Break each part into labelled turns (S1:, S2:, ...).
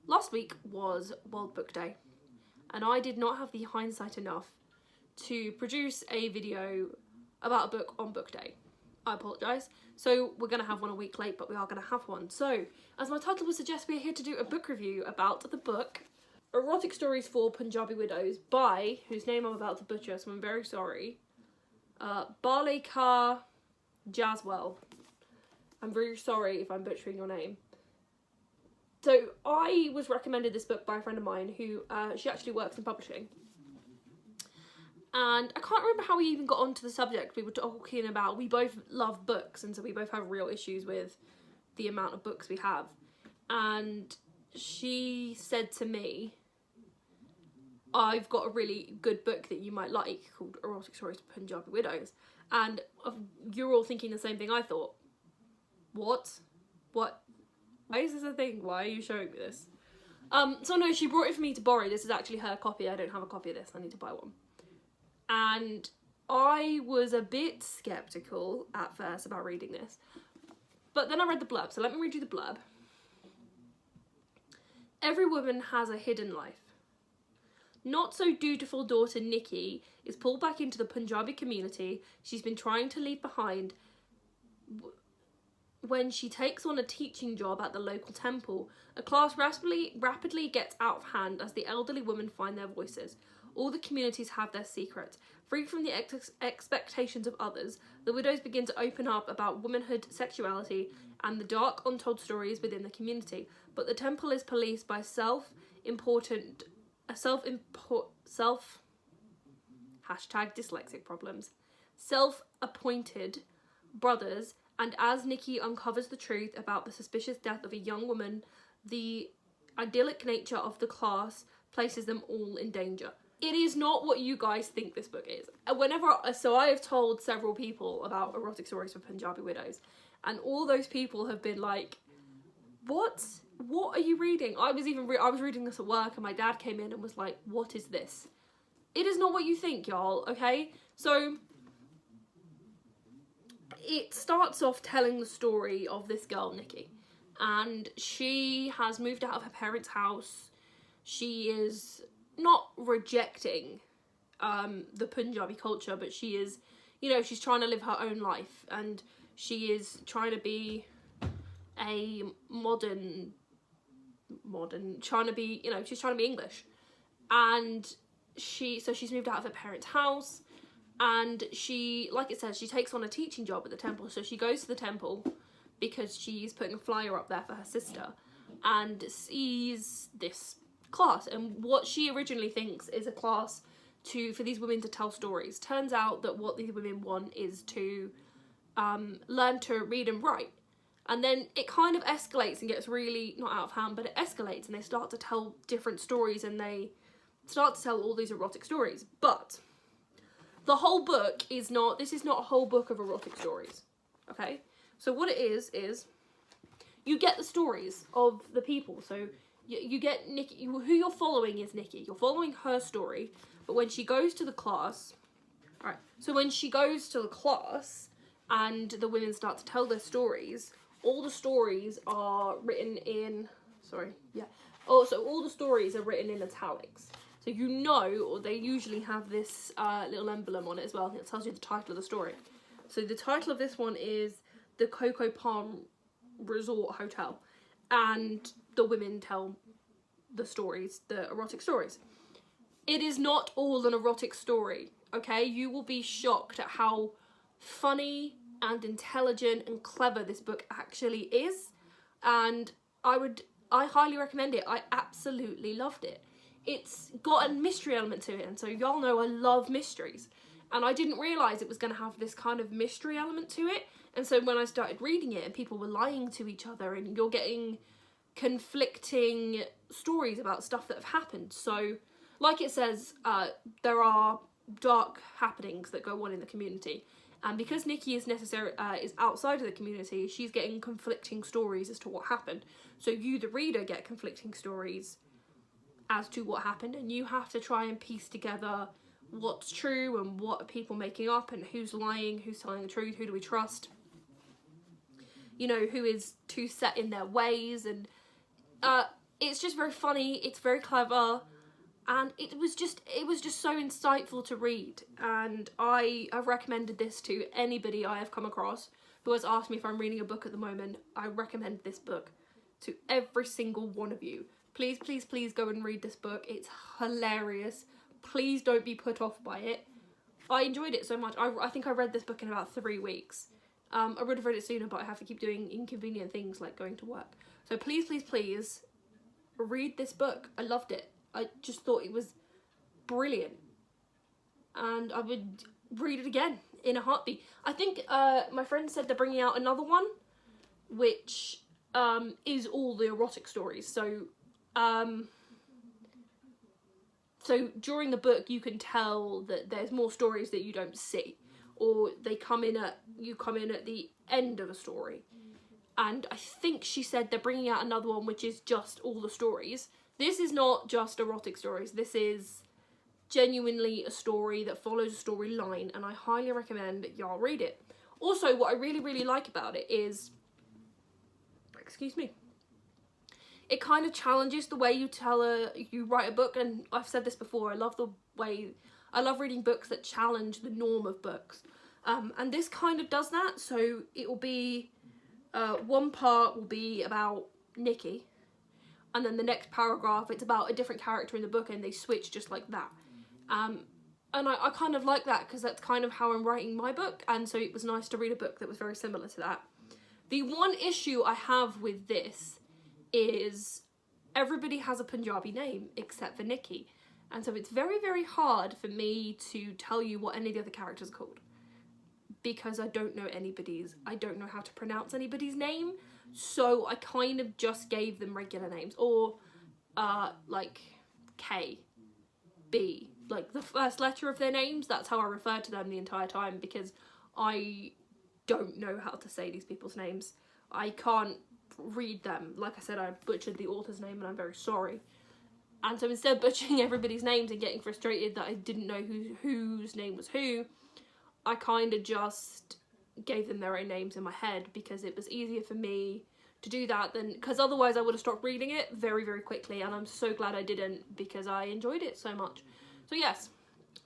S1: Last week was World Book Day, and I did not have the hindsight enough to produce a video about a book on book day. I apologise. So we're going to have one a week late, but we are going to have one. So, as my title would suggest, we are here to do a book review about the book Erotic Stories for Punjabi Widows by, whose name I'm about to butcher, so I'm very sorry, Balli Kaur Jaswal. I'm very sorry if I'm butchering your name. So I was recommended this book by a friend of mine who, she actually works in publishing. And I can't remember how we even got onto the subject. We were talking about, we both love books, and so we both have real issues with the amount of books we have. And she said to me, I've got a really good book that you might like called Erotic Stories for Punjabi Widows. And you're all thinking the same thing I thought. What? Why is this a thing? Why are you showing me this? So no, she brought it for me to borrow. This is actually her copy. I don't have a copy of this. I need to buy one. And I was a bit skeptical at first about reading this. But then I read the blurb. So let me read you the blurb. Every woman has a hidden life. Not so dutiful daughter Nikki is pulled back into the Punjabi community she's been trying to leave behind when she takes on a teaching job at the local temple. A class rapidly gets out of hand as the elderly women find their voices. All the communities have their secrets. Free from the expectations of others, the widows begin to open up about womanhood, sexuality, and the dark untold stories within the community. But the temple is policed by self-dyslexic problems, self-appointed brothers, and as Nikki uncovers the truth about the suspicious death of a young woman, the idyllic nature of the class places them all in danger. It is not what you guys think this book is. So I have told several people about Erotic Stories for Punjabi Widows, and all those people have been like, what are you reading? I was reading this at work, and my dad came in and was like, what is this? It is not what you think, y'all, okay? So it starts off telling the story of this girl, Nikki, and she has moved out of her parents' house. She is not rejecting the Punjabi culture, but she is, she's trying to live her own life, and she is trying to be a modern, trying to be, she's trying to be English. And she's moved out of her parents' house, and she, like it says, she takes on a teaching job at the temple. So she goes to the temple because she's putting a flyer up there for her sister and sees this class, and what she originally thinks is a class for these women to tell stories. Turns out that what these women want is to learn to read and write. And then it kind of escalates and gets really, not out of hand, but it escalates, and they start to tell different stories, and they start to tell all these erotic stories. But the whole book is not, this is not a whole book of erotic stories, okay? So what it is you get the stories of the people. So you get Nikki, who you're following is Nikki. You're following her story, but when she goes to the class, alright, so when she goes to the class and the women start to tell their stories, all the stories are written in, all the stories are written in italics. So or they usually have this little emblem on it as well. I think it tells you the title of the story. So the title of this one is The Coco Palm Resort Hotel, and the women tell the stories, the erotic stories. It is not all an erotic story, okay? You will be shocked at how funny and intelligent and clever this book actually is, and I highly recommend it. I absolutely loved it. It's got a mystery element to it, and so y'all know I love mysteries, and I didn't realise it was going to have this kind of mystery element to it. And so when I started reading it and people were lying to each other, and you're getting conflicting stories about stuff that have happened. So like it says, there are dark happenings that go on in the community, and because Nikki is outside of the community, she's getting conflicting stories as to what happened. So you, the reader, get conflicting stories as to what happened, and you have to try and piece together what's true and what are people making up, and who's lying, who's telling the truth, who do we trust, who is too set in their ways. And it's just very funny, it's very clever, and it was just so insightful to read. And I have recommended this to anybody I have come across who has asked me if I'm reading a book at the moment. I recommend this book to every single one of you. Please, please, please go and read this book. It's hilarious. Please don't be put off by it. I enjoyed it so much. I think I read this book in about 3 weeks. I would have read it sooner, but I have to keep doing inconvenient things like going to work. So please, please, please read this book. I loved it. I just thought it was brilliant. And I would read it again in a heartbeat. I think my friend said they're bringing out another one, which is all the erotic stories. So during the book you can tell that there's more stories that you don't see, or you come in at the end of a story. And I think she said they're bringing out another one which is just all the stories. This is not just erotic stories. This is genuinely a story that follows a storyline, and I highly recommend that y'all read it. Also, what I really, really like about it is, excuse me, it kind of challenges the way you write a book. And I've said this before, I love reading books that challenge the norm of books. And this kind of does that. So it will be, one part will be about Nikki, and then the next paragraph it's about a different character in the book, and they switch just like that. And I kind of like that, because that's kind of how I'm writing my book, and so it was nice to read a book that was very similar to that. The one issue I have with this is everybody has a Punjabi name except for Nikki, and so it's very, very hard for me to tell you what any of the other characters are called, because I don't know how to pronounce anybody's name. So I kind of just gave them regular names, or like K, B, like the first letter of their names. That's how I refer to them the entire time, because I don't know how to say these people's names. I can't read them. Like I said, I butchered the author's name, and I'm very sorry. And so instead of butchering everybody's names and getting frustrated that I didn't know whose name was who, I kind of just gave them their own names in my head, because it was easier for me to do that than, because otherwise I would have stopped reading it very, very quickly, and I'm so glad I didn't, because I enjoyed it so much. So yes,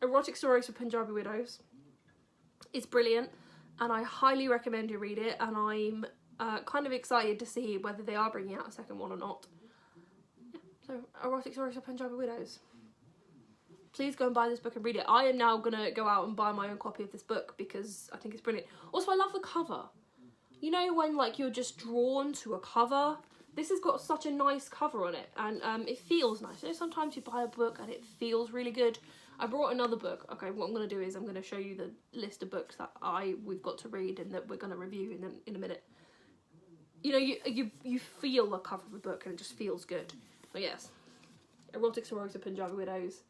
S1: Erotic Stories for Punjabi Widows. It's brilliant, and I highly recommend you read it, and I'm kind of excited to see whether they are bringing out a second one or not. Yeah, so Erotic Stories for Punjabi Widows. Please go and buy this book and read it. I am now going to go out and buy my own copy of this book, because I think it's brilliant. Also, I love the cover. You know when like you're just drawn to a cover? This has got such a nice cover on it, and it feels nice. You know, sometimes you buy a book and it feels really good. I brought another book. Okay, what I'm going to do is I'm going to show you the list of books that we've got to read and that we're going to review in a minute. You know, you feel a cover of a book and it just feels good. But yes, Erotic Stories of Punjabi Widows.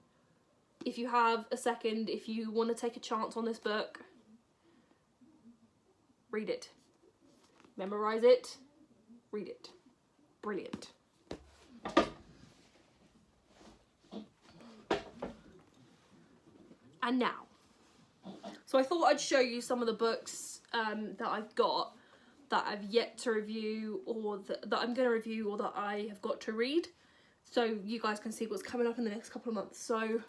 S1: If you have a second, if you want to take a chance on this book, read it. Memorize it. Read it. Brilliant. And now, so I thought I'd show you some of the books that I've got that I've yet to review, or that I'm going to review, or that I have got to read, so you guys can see what's coming up in the next couple of months. So,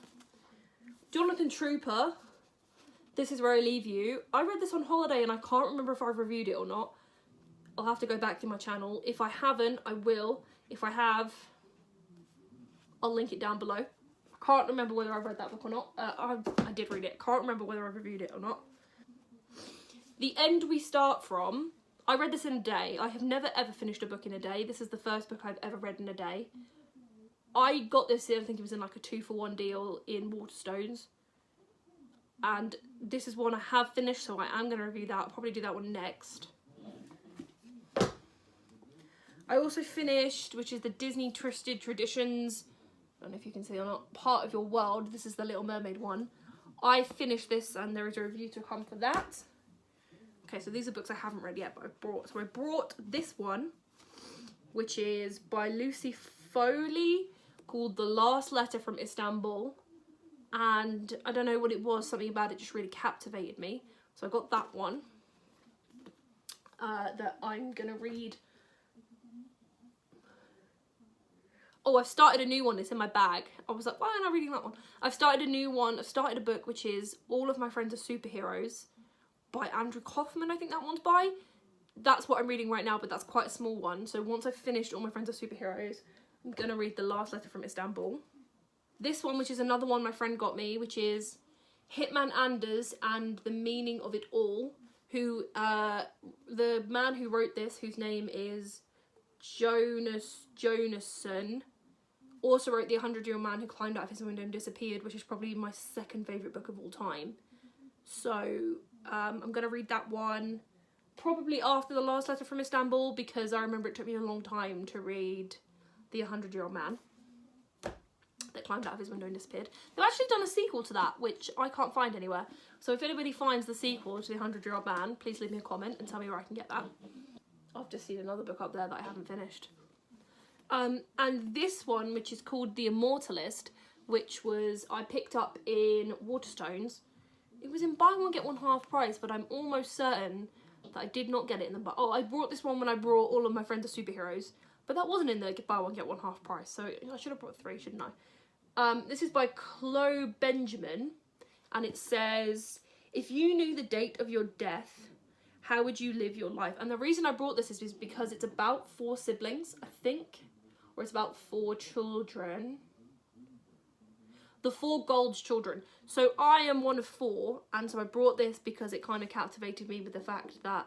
S1: Jonathan Trooper, This Is Where I Leave You. I read this on holiday and I can't remember if I've reviewed it or not. I'll have to go back to my channel. If I haven't, I will. If I have, I'll link it down below. I can't remember whether I've read that book or not. I did read it. Can't remember whether I've reviewed it or not. The End We Start From. I read this in a day. I have never ever finished a book in a day. This is the first book I've ever read in a day. I got this in, I think it was in like a 2-for-1 deal in Waterstones. And this is one I have finished, so I am going to review that. I'll probably do that one next. I also finished, which is the Disney Twisted Traditions, I don't know if you can see or not, Part of Your World. This is the Little Mermaid one. I finished this and there is a review to come for that. Okay, so these are books I haven't read yet, but I've brought. So I brought this one, which is by Lucy Foley, called The Last Letter from Istanbul. And I don't know what it was, something about it just really captivated me. So I got that one that I'm going to read. Oh, I've started a new one. It's in my bag. I was like, why am I reading that one? I've started a new one. I've started a book which is All of My Friends Are Superheroes by Andrew Kaufman, I think that one's by. That's what I'm reading right now, but that's quite a small one. So once I've finished All My Friends Are Superheroes, I'm going to read The Last Letter from Istanbul. This one, which is another one my friend got me, which is Hitman Anders and the Meaning of It All, who, the man who wrote this, whose name is Jonasson, also wrote The 100-Year-Old Man Who Climbed Out of His Window and Disappeared, which is probably my second favourite book of all time. So, I'm going to read that one probably after The Last Letter from Istanbul, because I remember it took me a long time to read The 100-Year-Old Man that climbed out of his window and disappeared. They've actually done a sequel to that, which I can't find anywhere. So if anybody finds the sequel to The 100-Year-Old Man, please leave me a comment and tell me where I can get that. I've just seen another book up there that I haven't finished. And this one, which is called The Immortalist, which was, I picked up in Waterstones. It was in buy one get one half price, but I'm almost certain that I did not get it in the oh, I brought this one when I brought All of My Friends Are Superheroes, but that wasn't in the buy one get one half price, so I should have brought 3, shouldn't I? This is by Chloe Benjamin, and it says, if you knew the date of your death, how would you live your life? And the reason I brought this is because it's about 4 siblings, I think, or it's about 4 children. The 4 Gold's children. So I am one of 4, and so I brought this because it kind of captivated me with the fact that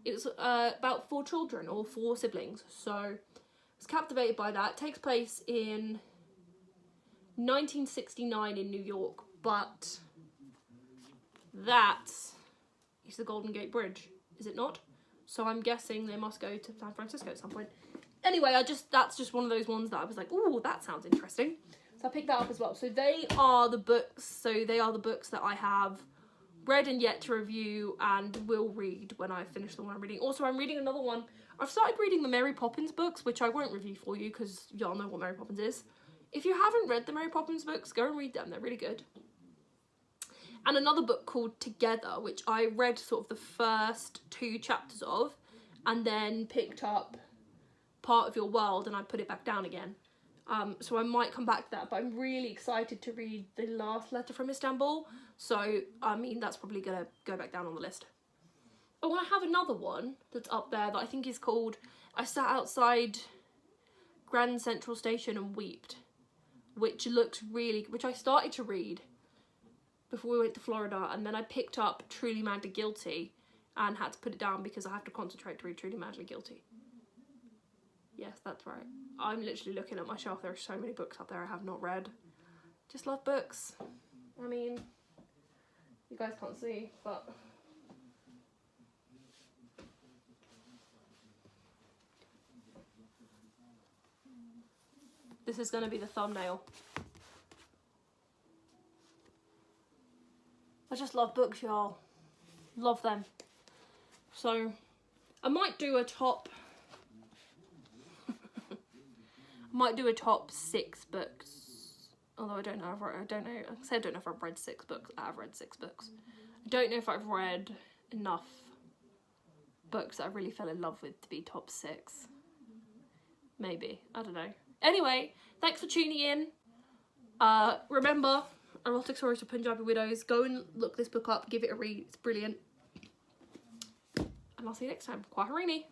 S1: it's about 4 children, or 4 siblings. So I was captivated by that. It takes place in 1969 in New York, but that is the Golden Gate Bridge, is it not? So I'm guessing they must go to San Francisco at some point. Anyway, that's just one of those ones that I was like, ooh, that sounds interesting. So I picked that up as well. So they are the books that I have read and yet to review and will read when I finish the one I'm reading. Also, I'm reading another one. I've started reading the Mary Poppins books, which I won't review for you because y'all know what Mary Poppins is. If you haven't read the Mary Poppins books, go and read them. They're really good. And another book called Together, which I read sort of the first 2 chapters of, and then picked up Part of Your World and I put it back down again. So I might come back to that, but I'm really excited to read The Last Letter from Istanbul. So, I mean, that's probably going to go back down on the list. Oh, and I have another one that's up there that I think is called I Sat Outside Grand Central Station and Wept, which I started to read before we went to Florida, and then I picked up Truly Madly Guilty and had to put it down because I have to concentrate to read Truly Madly Guilty. Yes, that's right. I'm literally looking at my shelf. There are so many books up there I have not read. Just love books. I mean, you guys can't see, but this is going to be the thumbnail. I just love books, y'all. Love them. So, I might do a top... top 6 books. Although I don't know if I've read 6 books. I have read 6 books. I don't know if I've read enough books that I really fell in love with to be top 6. Maybe. I don't know. Anyway, thanks for tuning in. Remember, Erotic Stories for Punjabi Widows. Go and look this book up. Give it a read. It's brilliant. And I'll see you next time. Kwaherini.